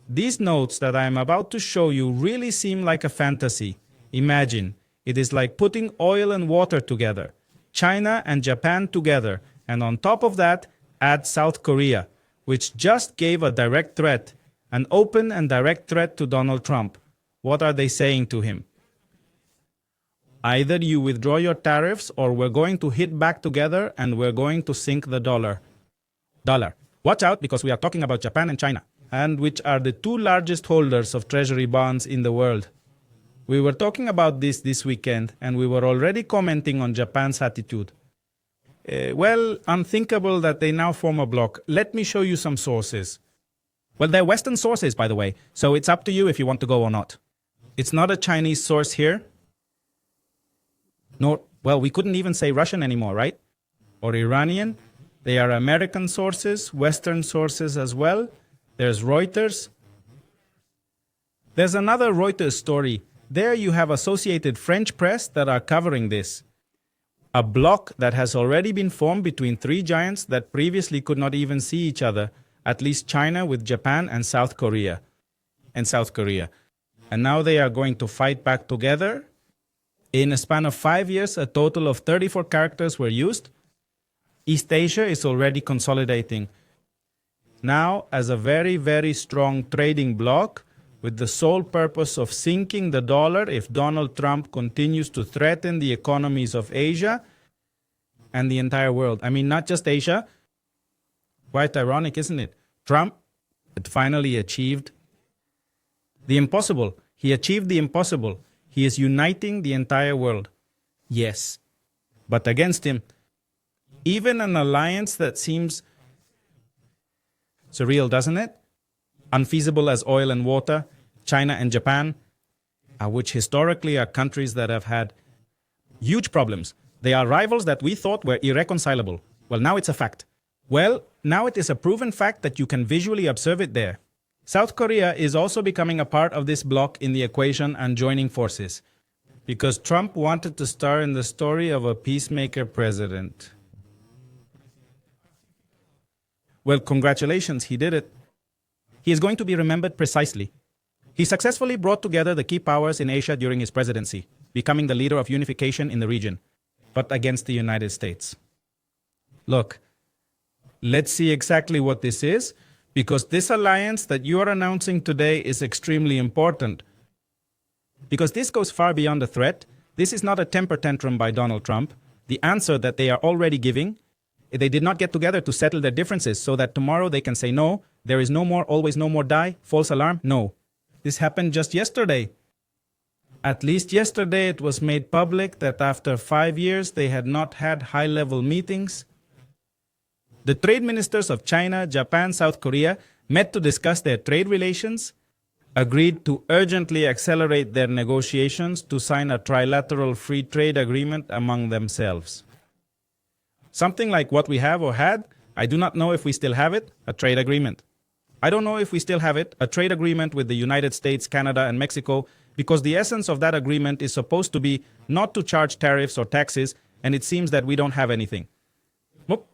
These notes that I am about to show you really seem like a fantasy. Imagine, it is like putting oil and water together, China and Japan together, and on top of that, add South Korea, which just gave a direct threat, an open and direct threat to Donald Trump. What are they saying to him? Either you withdraw your tariffs or we're going to hit back together and we're going to sink the dollar. Watch out, because we are talking about Japan and China, and which are the two largest holders of Treasury bonds in the world. We were talking about this weekend, and we were already commenting on Japan's attitude. Well, unthinkable that they now form a bloc. Let me show you some sources. Well, they're Western sources, by the way, so it's up to you if you want to go or not. It's not a Chinese source here. Nor, well, we couldn't even say Russian anymore, right? Or Iranian. They are American sources, Western sources as well. There's Reuters. There's another Reuters story. There you have Associated French press that are covering this. A bloc that has already been formed between three giants that previously could not even see each other, at least China with Japan and South Korea. And now they are going to fight back together. In a span of 5 years, a total of 34 characters were used. East Asia is already consolidating. Now, as a very, very strong trading bloc, with the sole purpose of sinking the dollar if Donald Trump continues to threaten the economies of Asia and the entire world. I mean, not just Asia. Quite ironic, isn't it? Trump had finally achieved the impossible. He achieved the impossible. He is uniting the entire world. Yes. But against him, even an alliance that seems surreal, doesn't it? Unfeasible as oil and water, China and Japan, which historically are countries that have had huge problems. They are rivals that we thought were irreconcilable. Well, now it's a fact. Well, now it is a proven fact that you can visually observe it there. South Korea is also becoming a part of this bloc in the equation and joining forces, because Trump wanted to star in the story of a peacemaker president. Well, congratulations, he did it. He is going to be remembered precisely. He successfully brought together the key powers in Asia during his presidency, becoming the leader of unification in the region, but against the United States. Look, let's see exactly what this is, because this alliance that you are announcing today is extremely important. Because this goes far beyond a threat. This is not a temper tantrum by Donald Trump. The answer that they are already giving, they did not get together to settle their differences so that tomorrow they can say, no, there is no more, always no more die, false alarm. No. This happened just yesterday. At least yesterday it was made public that after 5 years they had not had high-level meetings. The trade ministers of China, Japan, South Korea met to discuss their trade relations, agreed to urgently accelerate their negotiations to sign a trilateral free trade agreement among themselves. Something like what we have or had, I do not know if we still have it, a trade agreement. I don't know if we still have it, a trade agreement with the United States, Canada, and Mexico, because the essence of that agreement is supposed to be not to charge tariffs or taxes, and it seems that we don't have anything.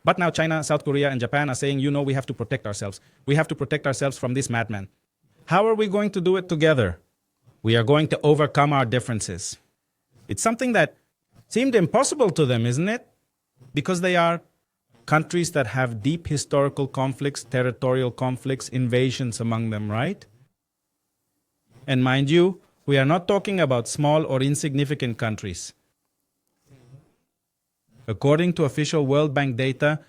But now China, South Korea, and Japan are saying, we have to protect ourselves. We have to protect ourselves from this madman. How are we going to do it together? We are going to overcome our differences. It's something that seemed impossible to them, isn't it? Because they are countries that have deep historical conflicts, territorial conflicts, invasions among them, right? And mind you, we are not talking about small or insignificant countries. According to official World Bank data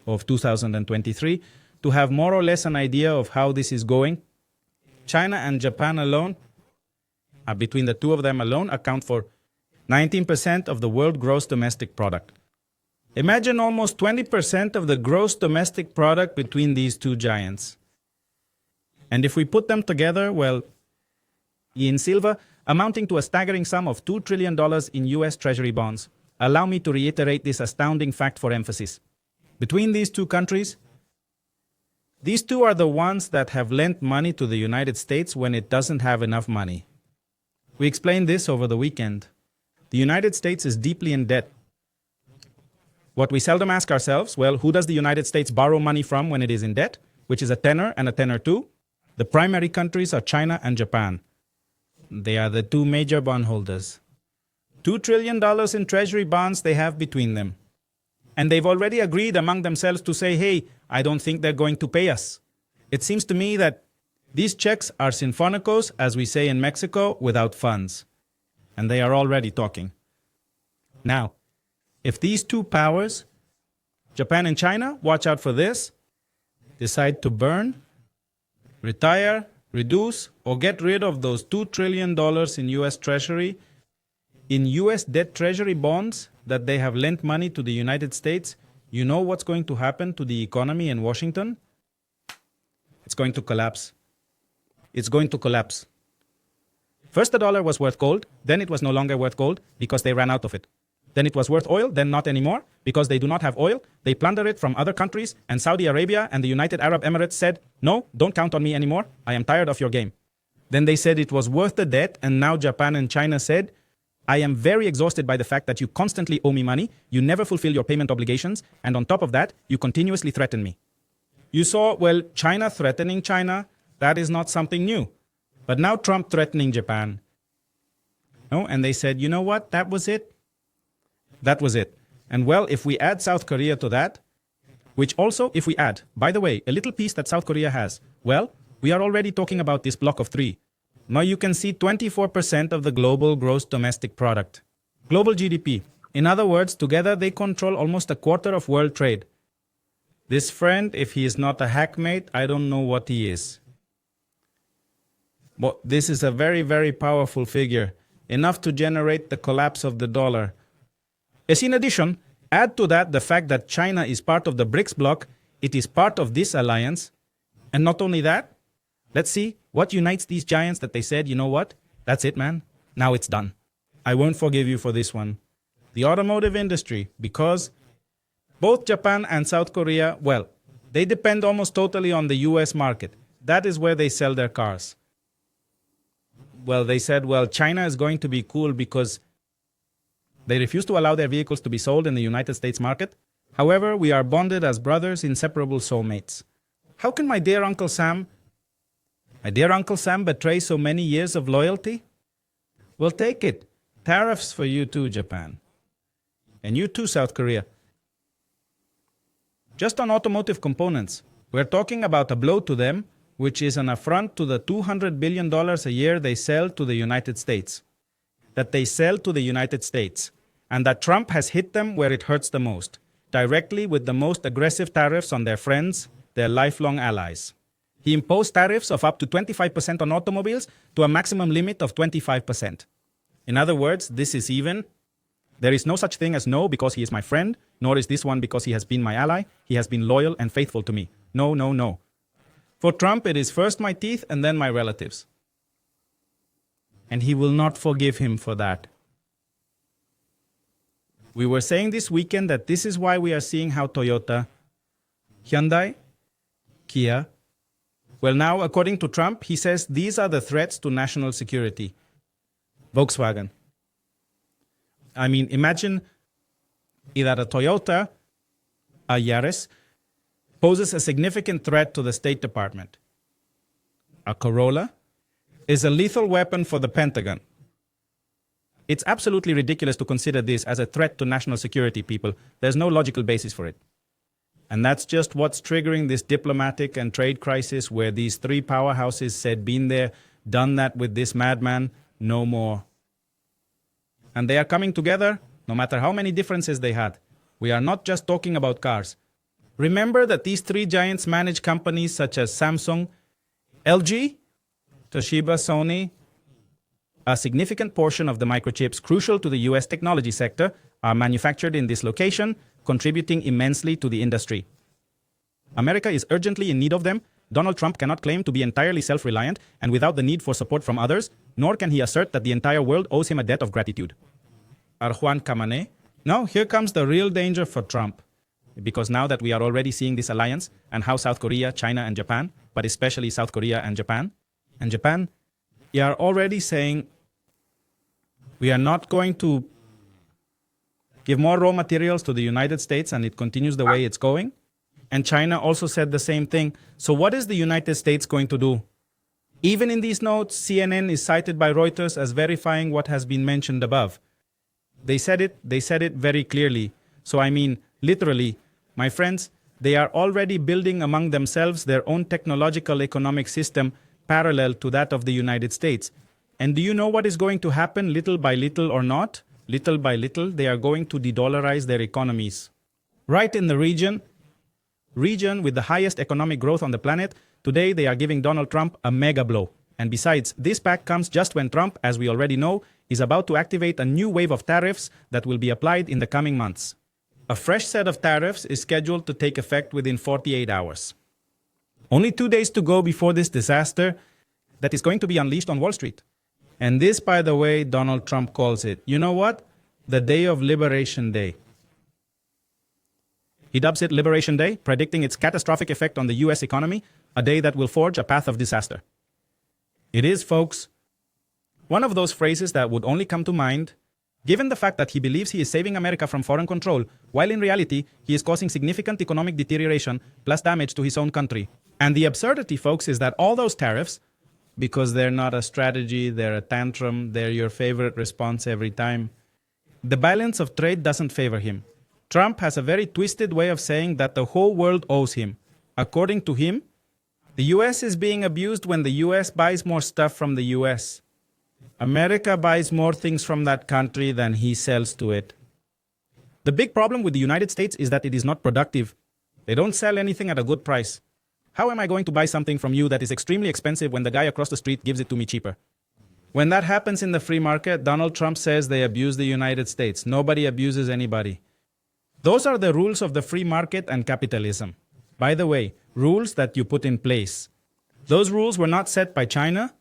of 2023, to have more or less an idea of how this is going, China and Japan alone, between the two of them alone, account for 19% of the world gross domestic product. Imagine almost 20% of the gross domestic product between these two giants. And if we put them together, well, in silver, amounting to a staggering sum of $2 trillion in US Treasury bonds. Allow me to reiterate this astounding fact for emphasis. Between these two countries, these two are the ones that have lent money to the United States when it doesn't have enough money. We explained this over the weekend. The United States is deeply in debt. What we seldom ask ourselves, well, who does the United States borrow money from when it is in debt, which is a tenor and a tenor 2? The primary countries are China and Japan. They are the two major bondholders. $2 trillion in Treasury bonds they have between them. And they've already agreed among themselves to say, hey, I don't think they're going to pay us. It seems to me that these checks are sinfonicos, as we say in Mexico, without funds. And they are already talking. Now, if these two powers, Japan and China, watch out for this, decide to burn, retire, reduce, or get rid of those $2 trillion in U.S. Treasury, in U.S. debt Treasury bonds that they have lent money to the United States, you know what's going to happen to the economy in Washington? It's going to collapse. It's going to collapse. First, the dollar was worth gold. Then it was no longer worth gold because they ran out of it. Then it was worth oil. Then not anymore because they do not have oil. They plunder it from other countries. And Saudi Arabia and the United Arab Emirates said, no, don't count on me anymore. I am tired of your game. Then they said it was worth the debt. And now Japan and China said, I am very exhausted by the fact that you constantly owe me money. You never fulfill your payment obligations. And on top of that, you continuously threaten me. You saw, well, China threatening China. That is not something new. But now Trump threatening Japan. No, and they said, you know what? That was it. That was it. And well, if we add South Korea to that, which also, if we add, by the way, a little piece that South Korea has, well, we are already talking about this block of 3. Now you can see 24% of the global gross domestic product. Global GDP. In other words, together they control almost a quarter of world trade. This friend, if he is not a hackmate, I don't know what he is. But this is a very, very powerful figure, enough to generate the collapse of the dollar. As in addition, add to that the fact that China is part of the BRICS bloc, it is part of this alliance. And not only that, let's see what unites these giants that they said, you know what, that's it, man, now it's done. I won't forgive you for this one. The automotive industry, because both Japan and South Korea, well, they depend almost totally on the US market. That is where they sell their cars. Well, they said, well, China is going to be cool because they refuse to allow their vehicles to be sold in the United States market. However, we are bonded as brothers, inseparable soulmates. How can my dear Uncle Sam betray so many years of loyalty? Well, take it. Tariffs for you too, Japan. And you too, South Korea. Just on automotive components, we're talking about a blow to them, which is an affront to the $200 billion a year they sell to the United States. That they sell to the United States. And that Trump has hit them where it hurts the most, directly with the most aggressive tariffs on their friends, their lifelong allies. He imposed tariffs of up to 25% on automobiles to a maximum limit of 25%. In other words, this is even. There is no such thing as no because he is my friend, nor is this one because he has been my ally. He has been loyal and faithful to me. No, no, no. For Trump, it is first my teeth and then my relatives. And he will not forgive him for that. We were saying this weekend that this is why we are seeing how Toyota, Hyundai, Kia, well now, according to Trump, he says these are the threats to national security. Volkswagen. I mean, imagine either a Toyota, a Yaris, poses a significant threat to the State Department. A Corolla is a lethal weapon for the Pentagon. It's absolutely ridiculous to consider this as a threat to national security, people. There's no logical basis for it. And that's just what's triggering this diplomatic and trade crisis where these three powerhouses said, been there, done that with this madman, no more. And they are coming together, no matter how many differences they had. We are not just talking about cars. Remember that these three giants manage companies such as Samsung, LG, Toshiba, Sony. A significant portion of the microchips crucial to the US technology sector are manufactured in this location, contributing immensely to the industry. America is urgently in need of them. Donald Trump cannot claim to be entirely self-reliant and without the need for support from others, nor can he assert that the entire world owes him a debt of gratitude. Juan Kamane. Now, here comes the real danger for Trump. Because now that we are already seeing this alliance and how South Korea, China, and Japan, but especially South Korea and Japan, we are already saying we are not going to give more raw materials to the United States and it continues the way it's going. And China also said the same thing. So what is the United States going to do? Even in these notes, CNN is cited by Reuters as verifying what has been mentioned above. They said it very clearly. So I mean, literally, my friends, they are already building among themselves their own technological economic system parallel to that of the United States. And do you know what is going to happen little by little or not? Little by little, they are going to de-dollarize their economies. Right in the region with the highest economic growth on the planet, today they are giving Donald Trump a mega blow. And besides, this pact comes just when Trump, as we already know, is about to activate a new wave of tariffs that will be applied in the coming months. A fresh set of tariffs is scheduled to take effect within 48 hours. Only 2 days to go before this disaster that is going to be unleashed on Wall Street. And this, by the way, Donald Trump calls it, you know what? The day of Liberation Day. He dubs it Liberation Day, predicting its catastrophic effect on the US economy, a day that will forge a path of disaster. It is, folks, one of those phrases that would only come to mind given the fact that he believes he is saving America from foreign control, while in reality, he is causing significant economic deterioration plus damage to his own country. And the absurdity, folks, is that all those tariffs, because they're not a strategy, they're a tantrum, they're your favorite response every time, the balance of trade doesn't favor him. Trump has a very twisted way of saying that the whole world owes him. According to him, the US is being abused when the US buys more stuff from the US. America buys more things from that country than he sells to it. The big problem with the United States is that it is not productive. They don't sell anything at a good price. How am I going to buy something from you that is extremely expensive when the guy across the street gives it to me cheaper? When that happens in the free market, Donald Trump says they abuse the United States. Nobody abuses anybody. Those are the rules of the free market and capitalism. By the way, rules that you put in place. Those rules were not set by China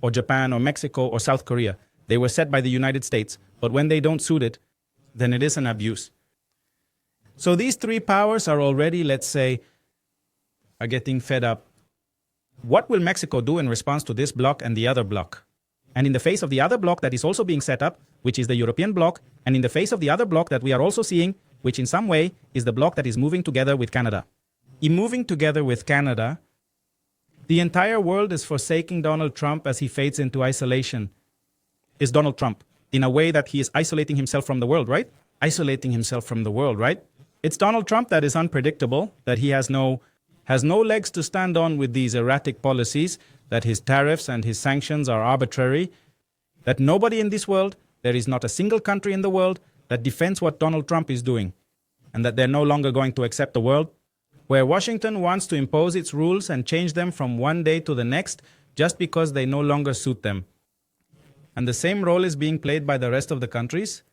or Japan or Mexico or South Korea. They were set by the United States. But when they don't suit it, then it is an abuse. So these three powers are already, let's say, are getting fed up. What will Mexico do in response to this bloc and the other bloc? And in the face of the other bloc that is also being set up, which is the European bloc, and in the face of the other bloc that we are also seeing, which in some way is the bloc that is moving together with Canada. In moving together with Canada, the entire world is forsaking Donald Trump as he fades into isolation. Is Donald Trump, in a way that he is isolating himself from the world, right? Isolating himself from the world, right? It's Donald Trump that is unpredictable, that he has no legs to stand on with these erratic policies, that his tariffs and his sanctions are arbitrary, that nobody in this world, there is not a single country in the world that defends what Donald Trump is doing, and that they're no longer going to accept a world where Washington wants to impose its rules and change them from one day to the next just because they no longer suit them. And the same role is being played by the rest of the countries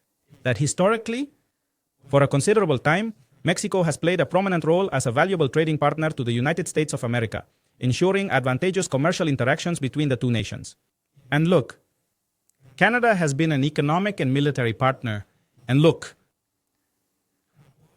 that historically, for a considerable time, Mexico has played a prominent role as a valuable trading partner to the United States of America, ensuring advantageous commercial interactions between the two nations. And look, Canada has been an economic and military partner. And look,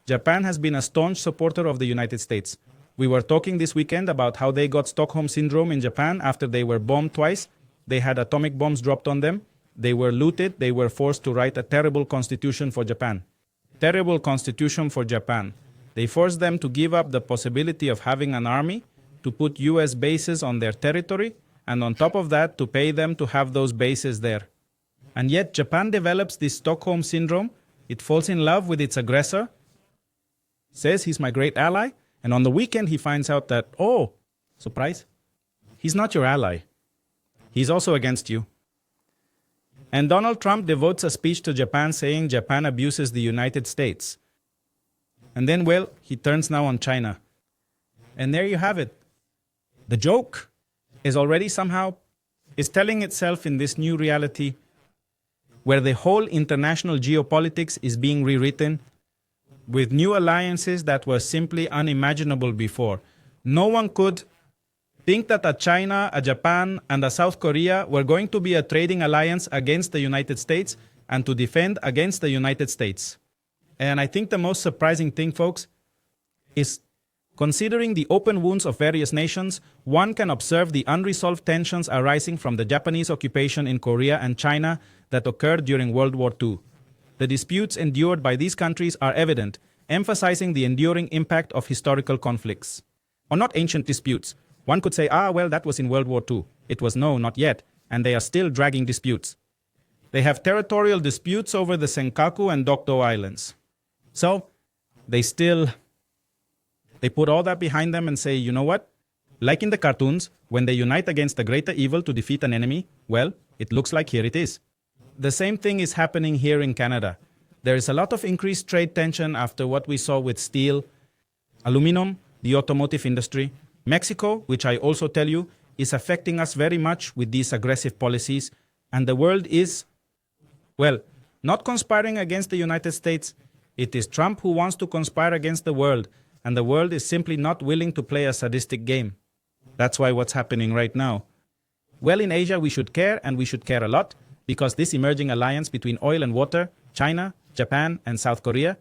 Japan has been a staunch supporter of the United States. We were talking this weekend about how they got Stockholm Syndrome in Japan after they were bombed twice. They had atomic bombs dropped on them. They were looted. They were forced to write a terrible constitution for Japan. Terrible constitution for Japan. They forced them to give up the possibility of having an army, to put US bases on their territory, and on top of that, to pay them to have those bases there. And yet Japan develops this Stockholm Syndrome. It falls in love with its aggressor, says he's my great ally, and on the weekend he finds out that, oh, surprise, he's not your ally. He's also against you. And Donald Trump devotes a speech to Japan saying Japan abuses the United States. And then, well, he turns now on China. And there you have it. The joke is already somehow is telling itself in this new reality where the whole international geopolitics is being rewritten with new alliances that were simply unimaginable before. No one could think that a China, a Japan, and a South Korea were going to be a trading alliance against the United States and to defend against the United States. And I think the most surprising thing, folks, is considering the open wounds of various nations, one can observe the unresolved tensions arising from the Japanese occupation in Korea and China that occurred during World War II. The disputes endured by these countries are evident, emphasizing the enduring impact of historical conflicts. Or not ancient disputes. One could say, well, that was in World War II. It was no, not yet, and they are still dragging disputes. They have territorial disputes over the Senkaku and Dokdo Islands. So, they put all that behind them and say, you know what? Like in the cartoons, when they unite against a greater evil to defeat an enemy, well, it looks like here it is. The same thing is happening here in Canada. There is a lot of increased trade tension after what we saw with steel, aluminum, the automotive industry. Mexico, which I also tell you, is affecting us very much with these aggressive policies, and the world is, well, not conspiring against the United States. It is Trump who wants to conspire against the world, and the world is simply not willing to play a sadistic game. That's why what's happening right now. Well, in Asia, we should care, and we should care a lot, because this emerging alliance between oil and water, China, Japan, and South Korea,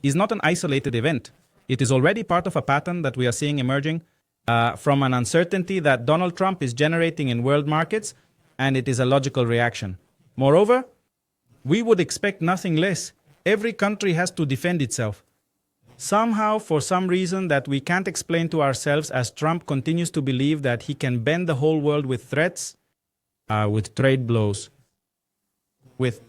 is not an isolated event. It is already part of a pattern that we are seeing emerging from an uncertainty that Donald Trump is generating in world markets, and it is a logical reaction. Moreover, we would expect nothing less. Every country has to defend itself. Somehow, for some reason that we can't explain to ourselves, as Trump continues to believe that he can bend the whole world with threats, with trade blows, with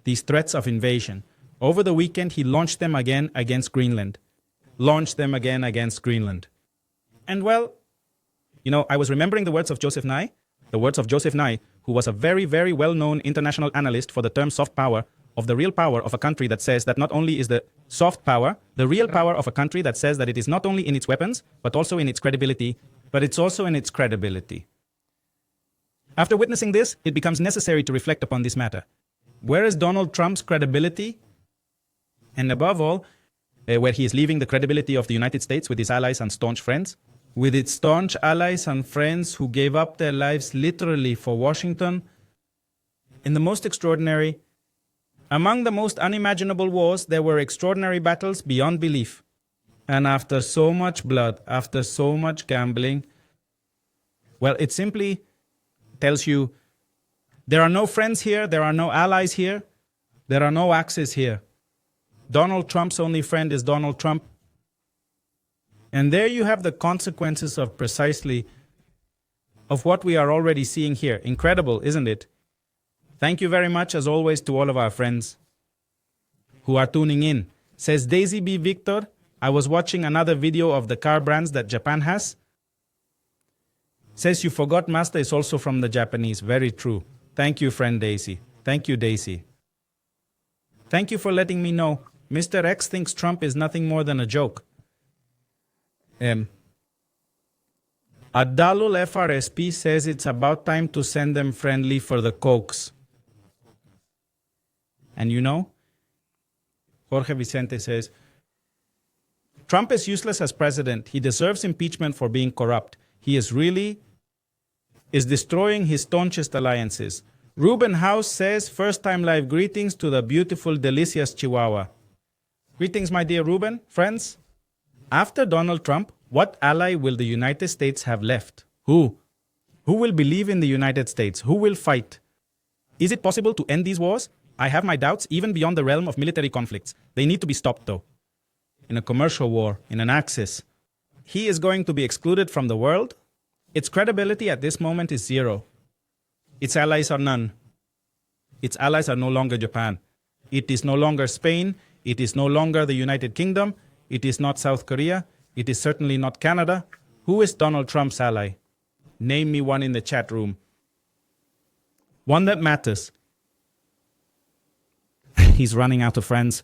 these threats of invasion. Over the weekend, he launched them again against Greenland. And well, I was remembering the words of Joseph Nye, who was a very, very well-known international analyst for the term soft power, of the real power of a country that says that not only is the soft power, the real power of a country that says that it is not only in its weapons, but also in its credibility, After witnessing this, it becomes necessary to reflect upon this matter. Where is Donald Trump's credibility? And above all, where he is leaving the credibility of the United States with his allies and staunch friends, with its staunch allies and friends who gave up their lives literally for Washington, in the most extraordinary, among the most unimaginable wars, there were extraordinary battles beyond belief. And after so much blood, after so much gambling, well, it simply tells you there are no friends here, there are no allies here, there are no axes here. Donald Trump's only friend is Donald Trump. And there you have the consequences of precisely of what we are already seeing here. Incredible, isn't it? Thank you very much, as always, to all of our friends who are tuning in. Says Daisy B. Victor, I was watching another video of the car brands that Japan has. Says you forgot Mazda is also from the Japanese. Very true. Thank you, friend Daisy. Thank you, Daisy. Thank you for letting me know. Mr. X thinks Trump is nothing more than a joke. Adalul FRSP says it's about time to send them friendly for the cokes. And Jorge Vicente says, Trump is useless as president. He deserves impeachment for being corrupt. He is destroying his staunchest alliances. Ruben House says, first time live greetings to the beautiful, delicious Chihuahua. Greetings, my dear Ruben, friends. After Donald Trump, what ally will the United States have left? Who? Who will believe in the United States? Who will fight? Is it possible to end these wars? I have my doubts, even beyond the realm of military conflicts. They need to be stopped, though. In a commercial war, in an axis. He is going to be excluded from the world. Its credibility at this moment is zero. Its allies are none. Its allies are no longer Japan. It is no longer Spain. It is no longer the United Kingdom. It is not South Korea. It is certainly not Canada. Who is Donald Trump's ally? Name me one in the chat room. One that matters. He's running out of friends.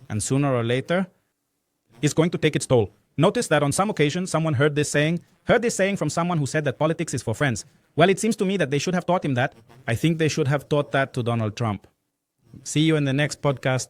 And sooner or later, it's going to take its toll. Notice that on some occasions, someone heard this saying from someone who said that politics is for friends. Well, it seems to me that they should have taught him that. I think they should have taught that to Donald Trump. See you in the next podcast.